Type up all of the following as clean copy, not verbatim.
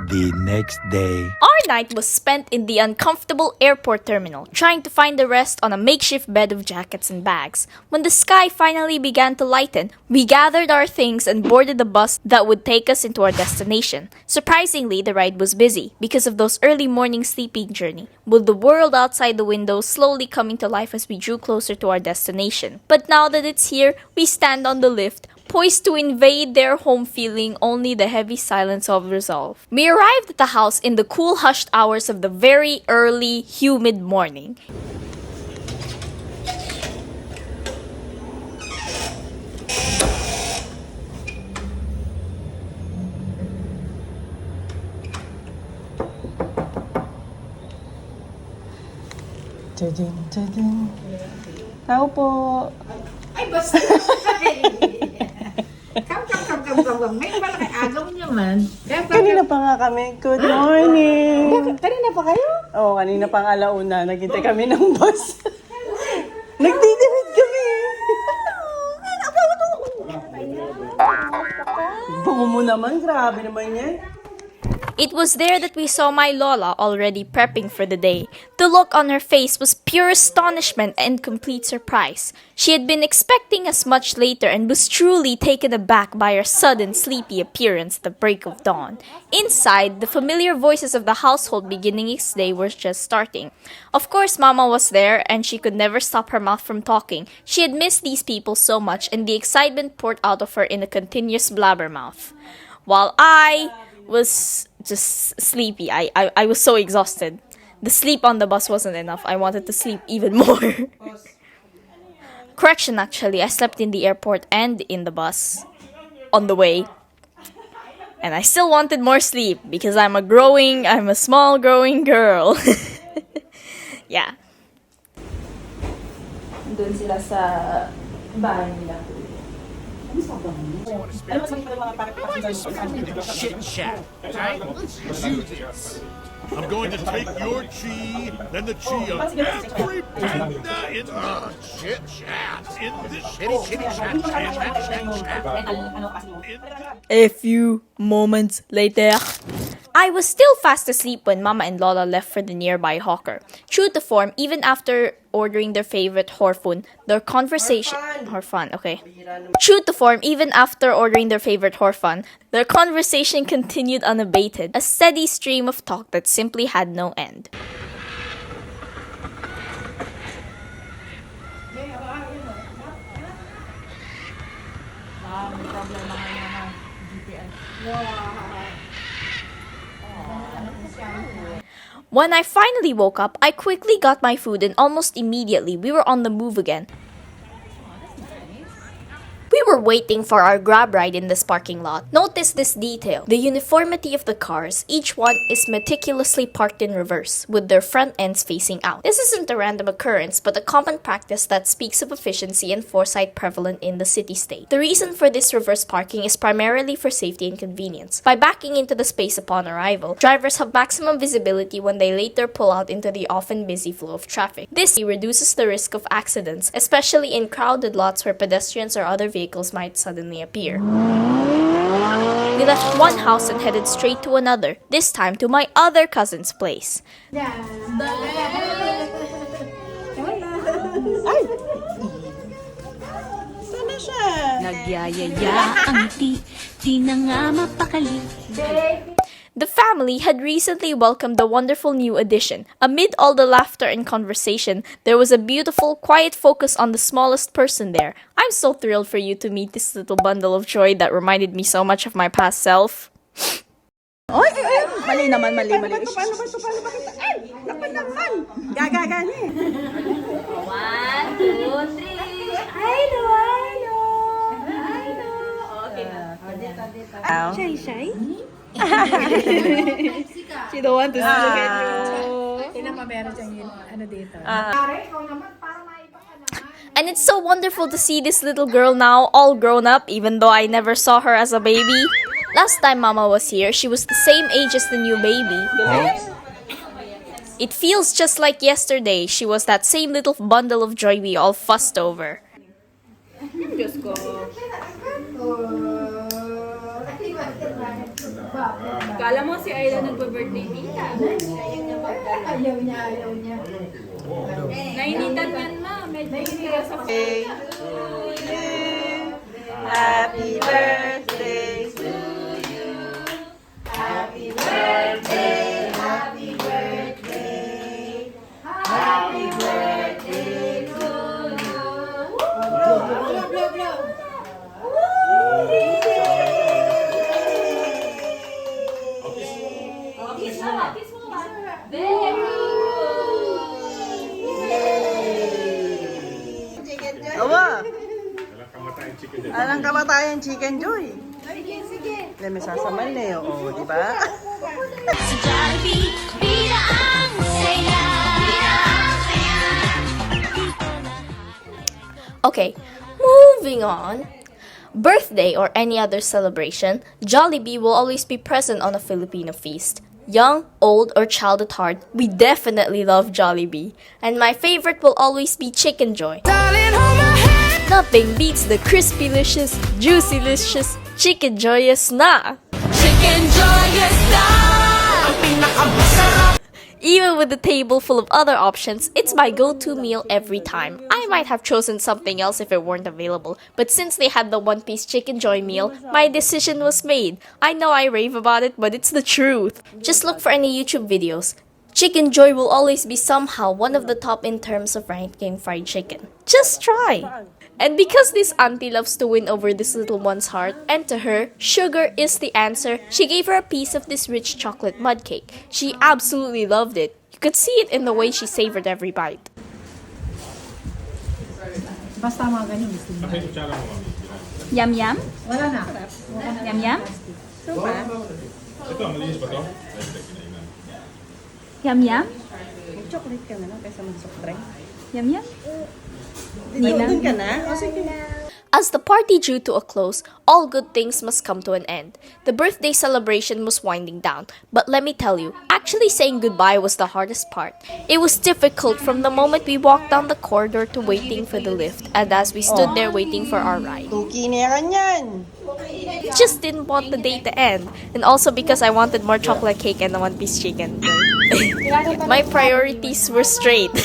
The next day. Our night was spent in the uncomfortable airport terminal, trying to find a rest on a makeshift bed of jackets and bags. When the sky finally began to lighten, we gathered our things and boarded the bus that would take us into our destination. Surprisingly, the ride was busy because of those early morning sleeping journey, with the world outside the window slowly coming to life as we drew closer to our destination. But now that it's here, we stand on the lift, poised to invade their home, feeling only the heavy silence of resolve. We arrived at the house in the cool, hushed hours of the very early, humid morning. Tadin, tadin. Tao po. Ay, basta. Come. Ngayon pala kay agaw naman. Kanina pa nga kami. Good morning. Kanina pa kayo? Oo, kanina pang alauna. Naghintay kami ng bus. Nagtitipid kami. Bango mo naman. Grabe naman yan. It was there that we saw my Lola already prepping for the day. The look on her face was pure astonishment and complete surprise. She had been expecting us much later and was truly taken aback by our sudden sleepy appearance at the break of dawn. Inside, the familiar voices of the household beginning its day were just starting. Of course, Mama was there and she could never stop her mouth from talking. She had missed these people so much and the excitement poured out of her in a continuous blabbermouth. While I was just sleepy. I was so exhausted. The sleep on the bus wasn't enough. I wanted to sleep even more. Correction, actually. I slept in the airport and in the bus on the way. And I still wanted more sleep because I'm a small growing girl. Yeah. Doon sila sa bahay nila. Shit chat, right? Let's do this. I'm going to take your chi, then the chi of every panda in the shit chat. In the shitty chat. A few moments later, I was still fast asleep when Mama and Lola left for the nearby hawker. True to form, even after ordering their favorite horfun, their conversation... Horfun, okay. True to form, even after ordering their favorite horfun, their conversation continued unabated, a steady stream of talk that simply had no end. When I finally woke up, I quickly got my food and almost immediately we were on the move again. We were waiting for our grab ride in this parking lot. Notice this detail. The uniformity of the cars, each one is meticulously parked in reverse, with their front ends facing out. This isn't a random occurrence, but a common practice that speaks of efficiency and foresight prevalent in the city-state. The reason for this reverse parking is primarily for safety and convenience. By backing into the space upon arrival, drivers have maximum visibility when they later pull out into the often busy flow of traffic. This reduces the risk of accidents, especially in crowded lots where pedestrians or other vehicles might suddenly appear. We left one house and headed straight to another, this time to my other cousin's place. Ay! Sana siya? Nagyayaya ang di na nga mapakali. The family had recently welcomed the wonderful new addition. Amid all the laughter and conversation, there was a beautiful, quiet focus on the smallest person there. I'm so thrilled for you to meet this little bundle of joy that reminded me so much of my past self. Ay! Mali naman, mali. Paano ba ito? Ay! Lapan naman! Gagagani. 1, 2, 3. I know. Okay. Shy? She don't want to look at you. And it's so wonderful to see this little girl now, all grown up, even though I never saw her as a baby. Last time Mama was here, she was the same age as the new baby. It feels just like yesterday. She was that same little bundle of joy we all fussed over. Diyos ko. Kala mo si Ayla nagbe-birthday tita. Ayaw niya. Nainitan yan ma. Medyo hira sa Happy birthday to you. Happy birthday, happy birthday. Happy birthday to you. Blow. Kiss mo ba? Very Awa! Alang kamatayan Chickenjoy. Sige. May sasamal na yun. Oo, di ba? Sa Jollibee, bida ang saya. Okay, moving on. Birthday or any other celebration, Jollibee will always be present on a Filipino feast. Young, old, or child at heart, we definitely love Jollibee. And my favorite will always be Chickenjoy. Nothing beats the crispylicious, juicylicious, chickenjoyest na! Chickenjoyest na! Even with a table full of other options, it's my go-to meal every time. I might have chosen something else if it weren't available, but since they had the one-piece Chickenjoy meal, my decision was made. I know I rave about it, but it's the truth. Just look for any YouTube videos. Chickenjoy will always be somehow one of the top in terms of ranking fried chicken. Just try! And because this auntie loves to win over this little one's heart, and to her, sugar is the answer, she gave her a piece of this rich chocolate mud cake. She absolutely loved it. You could see it in the way she savored every bite. Basta mga ganyan gusto mo. Yum yum? Wala na. Yum yum? Ito, malinis ba to? Yum yum? Chocolate ka na lang kaysa mag-soft drink. Yum yum? Doon ka na? O sige. As the party drew to a close, all good things must come to an end. The birthday celebration was winding down, but let me tell you, actually saying goodbye was the hardest part. It was difficult from the moment we walked down the corridor to waiting for the lift, and as we stood there waiting for our ride. Tuki na yan. Just didn't want the day to end, and also because I wanted more chocolate cake and a one-piece chicken. My priorities were straight.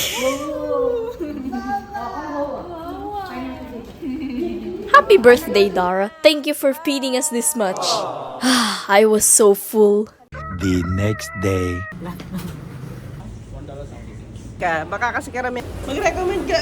Happy birthday, Dara. Thank you for feeding us this much. I was so full. The next day. Baka kasi karami. Mag-recommend ka.